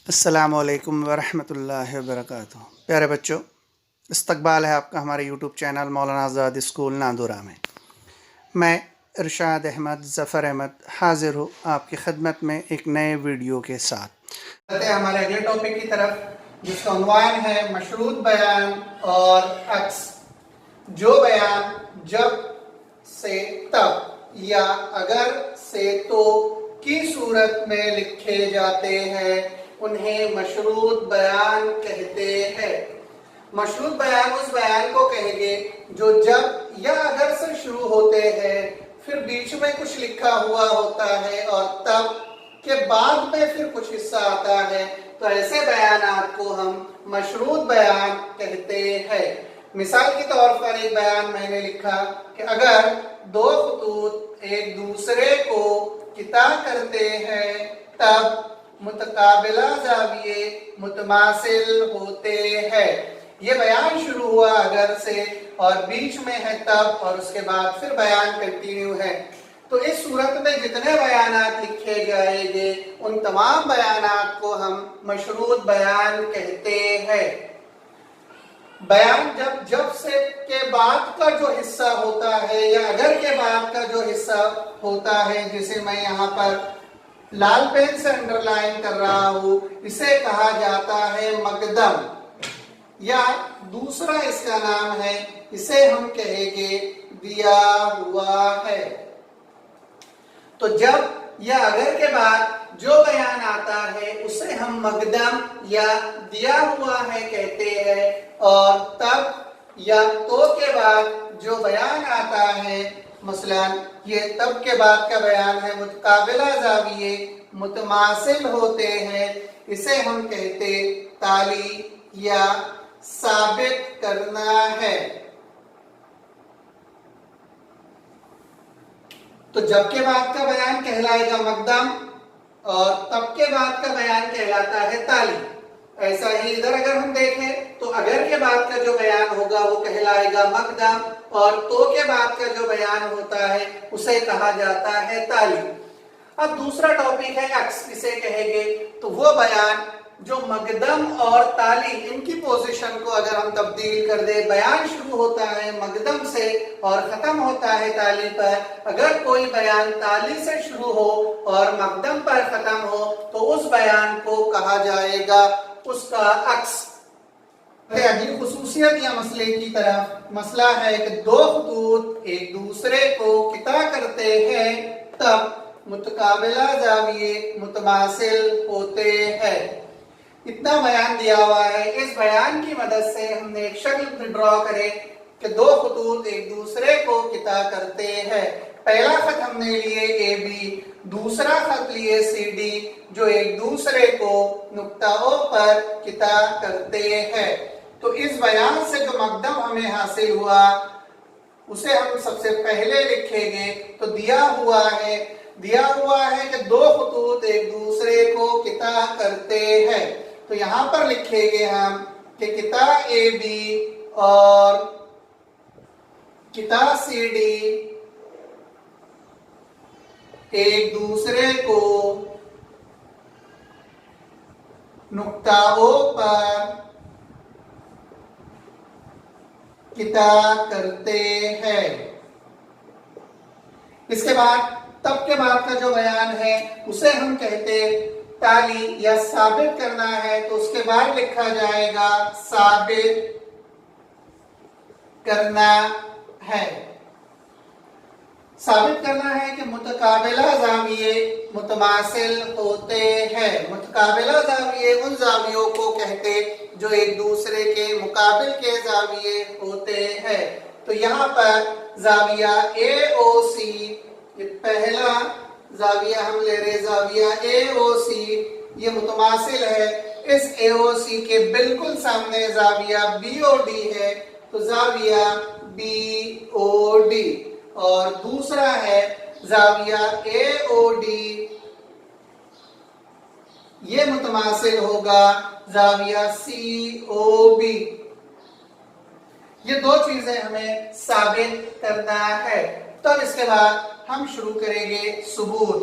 السلام علیکم ورحمۃ اللہ وبرکاتہ۔ پیارے بچوں، استقبال ہے آپ کا ہمارے YouTube channel Maulana Azad school ناندورہ میں۔ میں ارشاد احمد ظفر احمد حاضر ہوں آپ کی خدمت میں ایک نئے ویڈیو کے ساتھ۔ ہمارے اگلے ٹاپک کی طرف، جس کا عنوان ہے مشروط بیان اور عکس۔ جو بیان جب سے تب یا اگر سے تو کی صورت میں لکھے جاتے ہیں انہیں مشروط بیان کہتے ہیں۔ مشروط بیان اس بیان کو کہیں گے جو جب یا اگر سے شروع ہوتے ہیں، پھر بیچ میں کچھ لکھا ہوا ہوتا ہے اور تب کے بعد میں پھر کچھ حصہ آتا ہے، تو ایسے بیانات کو ہم مشروط بیان کہتے ہیں۔ مثال کے طور پر ایک بیان میں نے لکھا کہ اگر دو خطوط ایک دوسرے کو قطع کرتے ہیں تب متقابلہ زاویے متماثل ہوتے ہیں۔ یہ بیان شروع ہوا اگر سے اور بیچ میں ہے تب، اور اس کے بعد پھر بیان کنٹینیو ہے۔ تو اس صورت میں جتنے بیانات لکھے جائیں گے ان تمام بیانات کو ہم مشروط بیان کہتے ہیں۔ بیان جب سے کے بعد کا جو حصہ ہوتا ہے یا اگر کے بعد کا جو حصہ ہوتا ہے، جسے میں یہاں پر لال پین سے انڈر لائن کر رہا ہوں، اسے کہا جاتا ہے مقدم، یا دوسرا اس کا نام ہے، اسے ہم کہیں گے دیا ہوا ہے۔ تو جب یا اگر کے بعد جو بیان آتا ہے اسے ہم مقدم یا دیا ہوا ہے کہتے ہیں، اور تب یا تو کے بعد جو بیان آتا ہے، مثلا یہ تب کے بعد کا بیان ہے متقابلہ زاویے متماثل ہوتے ہیں، اسے ہم کہتے تالی یا ثابت کرنا ہے۔ تو جب کے بعد کا بیان کہلائے گا مقدم اور تب کے بعد کا بیان کہلاتا ہے تالی۔ ایسا ہی ادھر اگر ہم دیکھیں تو اگر کے بعد کا جو بیان ہوگا وہ کہلائے گا مقدم، اور تو کے بعد کا جو بیان ہوتا ہے اسے کہا جاتا ہے تالی۔ اب دوسرا ٹاپک ہے عکس، اسے کہیں گے تو وہ بیان جو مقدم اور تالی ان کی پوزیشن کو اگر ہم تبدیل کر دیں، بیان شروع ہوتا ہے مقدم سے اور ختم ہوتا ہے تالی پر، اگر کوئی بیان تالی سے شروع ہو اور مقدم پر ختم ہو تو اس بیان کو کہا جائے گا اس کا عکس۔ اگلی خصوصیت یا مسئلے کی طرف، مسئلہ ہے کہ دو خطوط ایک دوسرے کو قطع کرتے ہیں تب متقابلہ زاویے متماثل ہوتے ہیں۔ اتنا بیان دیا ہوا ہے، اس بیان کی مدد سے ہم نے ایک شکل ڈرا کرے کہ دو خطوط ایک دوسرے کو قطع کرتے ہیں۔ پہلا خط ہم نے لیے اے بی، دوسرا خط لیے سی ڈی، جو ایک دوسرے کو نقطہ او پر قطع کرتے ہیں۔ تو اس بیان سے جو مقدم ہمیں حاصل ہوا اسے ہم سب سے پہلے لکھیں گے تو دیا ہوا ہے کہ دو خطوط ایک دوسرے کو قطع کرتے ہیں۔ تو یہاں پر لکھیں گے ہم کہ قطع اے بی اور قطع سی ڈی ایک دوسرے کو نقطہ او پر قطع کرتے ہیں۔ اس کے بعد تب کے بعد کا جو بیان ہے اسے ہم کہتے تالی یا ثابت کرنا ہے، تو اس کے بعد لکھا جائے گا ثابت کرنا ہے۔ ثابت کرنا ہے کہ متقابلہ زاویے متماثل ہوتے ہیں۔ متقابلہ زاویے ان زاویوں کو کہتے جو ایک دوسرے کے مقابل کے زاویے ہوتے ہیں۔ تو یہاں پر زاویہ اے او سی، یہ پہلا زاویہ ہم لے رہے، زاویہ اے او سی یہ متماثل ہے۔ اس اے او سی کے بالکل سامنے زاویہ بی او ڈی ہے، تو زاویہ بی او ڈی، اور دوسرا ہے زاویہ اے او ڈی، یہ متماثل ہوگا زاویہ سی او بی۔ یہ دو چیزیں ہمیں ثابت کرنا ہے۔ تب اس کے بعد ہم شروع کریں گے ثبوت۔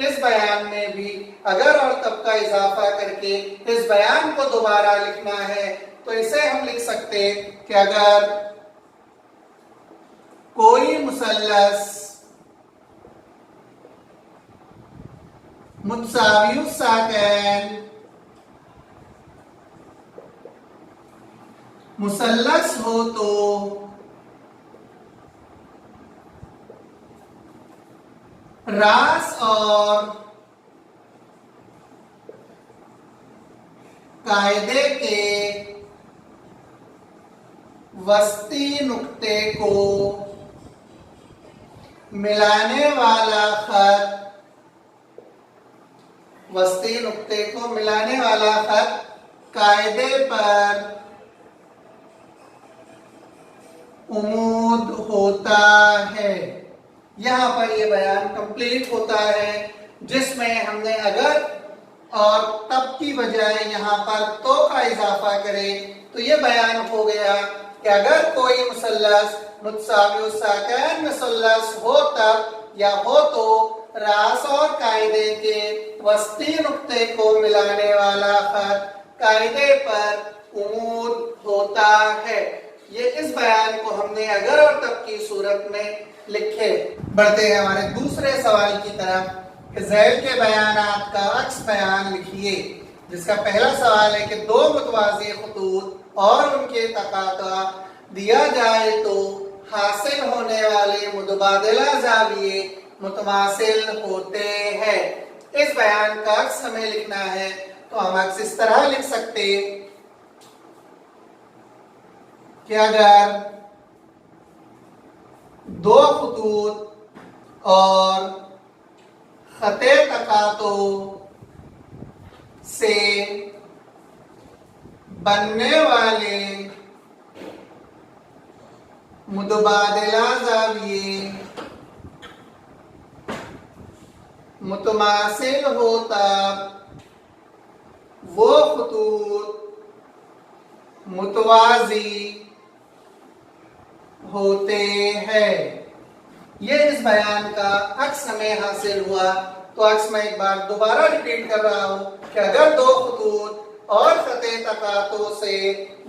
اس بیان میں بھی اگر اور تب کا اضافہ کر کے اس بیان کو دوبارہ لکھنا ہے تو اسے ہم لکھ سکتے کہ اگر کوئی مثلث متساوی الساقین مثلث ہو تو راس اور قاعدے کے وسطی نقطے کو ملانے والا خط قاعدے پر عمود ہوتا ہے۔ یہاں پر یہ بیان کمپلیٹ ہوتا ہے جس میں ہم نے اگر اور تب کی بجائے یہاں پر تو کا اضافہ کرے تو یہ بیان ہو گیا کہ اگر کوئی مثلث متساوی الساقین مثلث ہو تب یا ہو تو راس اور قاعدے کے وسطی نقطے کو ملانے والا خط قاعدے پر عمود ہوتا ہے۔ یہ اس بیان کو ہم نے اگر اور تب کی صورت میں لکھے۔ بڑھتے ہیں ہمارے دوسرے سوال کی طرف کہ ذیل کے بیانات کا عکس بیان لکھیے، جس کا پہلا سوال ہے کہ دو متوازی خطوط اور ان کے تقاطع دیا جائے تو حاصل ہونے والے متبادلہ زاویے متماثل ہوتے ہیں۔ اس بیان کا عکس ہمیں لکھنا ہے تو ہم عکس اس طرح لکھ سکتے کہ اگر دو خطوط اور خط تقاطع سے بننے والے متبادلہ زاویے متماثل ہو تب وہ خطوط متوازی ہوتے ہیں۔ یہ اس بیان کا عکس ہمیں حاصل ہوا تو عکس میں ایک بار دوبارہ ریپیٹ کر رہا ہوں کہ اگر دو خطوط اور خط تقاطع سے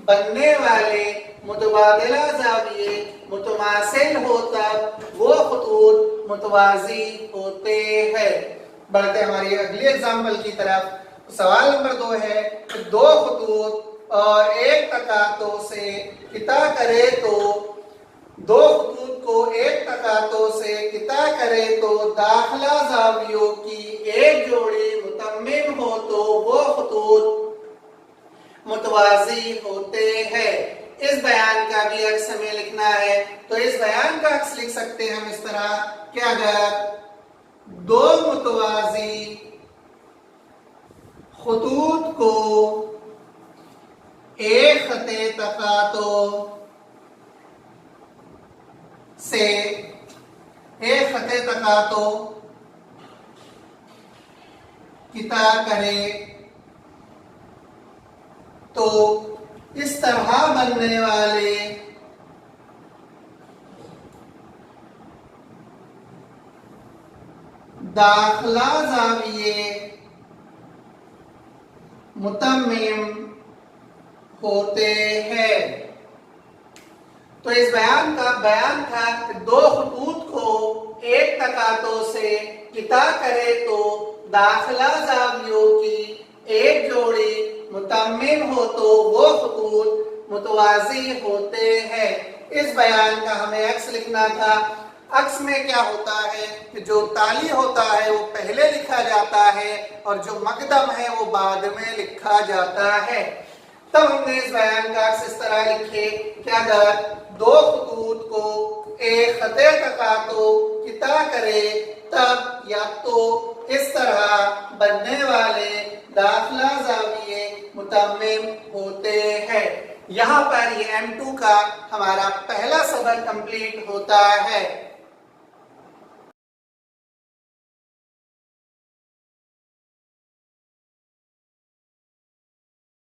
بننے والے متبادلہ زاویے متماثل ہو تب وہ خطوط متوازی ہوتے ہیں۔ بڑھتے ہماری اگلی اگزامپل کی طرف۔ سوال نمبر 2 ہے کہ دو خطوط اور ایک تقاطع سے قطع کرے تو دو خطوط کو ایک تقاطع سے قطع کرے تو داخلہ زاویوں کی ایک جوڑی متمم ہو تو وہ خطوط متوازی ہوتے ہیں۔ اس بیان کا بھی عکس ہمیں لکھنا ہے تو اس بیان کا عکس لکھ سکتے ہیں ہم اس طرح کہ اگر دو متوازی خطوط کو ایک خط تقاطع سے ایک خط تقاطع قطع کرے تو اس طرح بننے والے داخلہ زاویے متمم ہوتے ہیں۔ تو اس بیان کا بیان تھا کہ دو خطوط کو ایک تقاطع سے قطع کرے تو داخلہ زاویوں کی ایک جوڑی متمم ہو تو وہ خطوط متوازی ہوتے ہیں۔ اس بیان کا ہمیں عکس لکھنا تھا۔ عکس میں کیا ہوتا ہے کہ جو تالی ہوتا ہے وہ پہلے لکھا جاتا ہے اور جو مقدم ہے وہ بعد میں لکھا جاتا ہے۔ تب ہم نے اس بیان کا عکس اس طرح لکھے کہ اگر دو خطوط کو ایک خط تقاطع قطع کرے تب یا تو اس طرح بننے والے داخلہ زاویے متمم ہوتے ہیں۔ یہاں پر یہ M2 کا ہمارا پہلا سبق کمپلیٹ ہوتا ہے۔